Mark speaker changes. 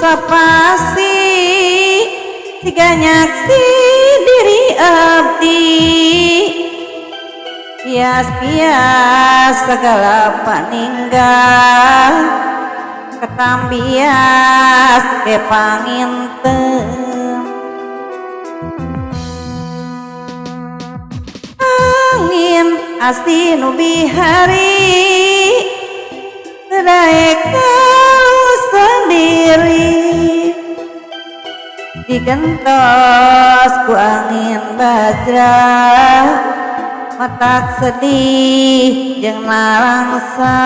Speaker 1: sapasi tiga nyaksi diri abdi bias-bias segala paninggal ketambias ke pangintem angin asli nubi hari sedaya kau sendiri digentos ku angin bajra matak sedih jeung nalangsa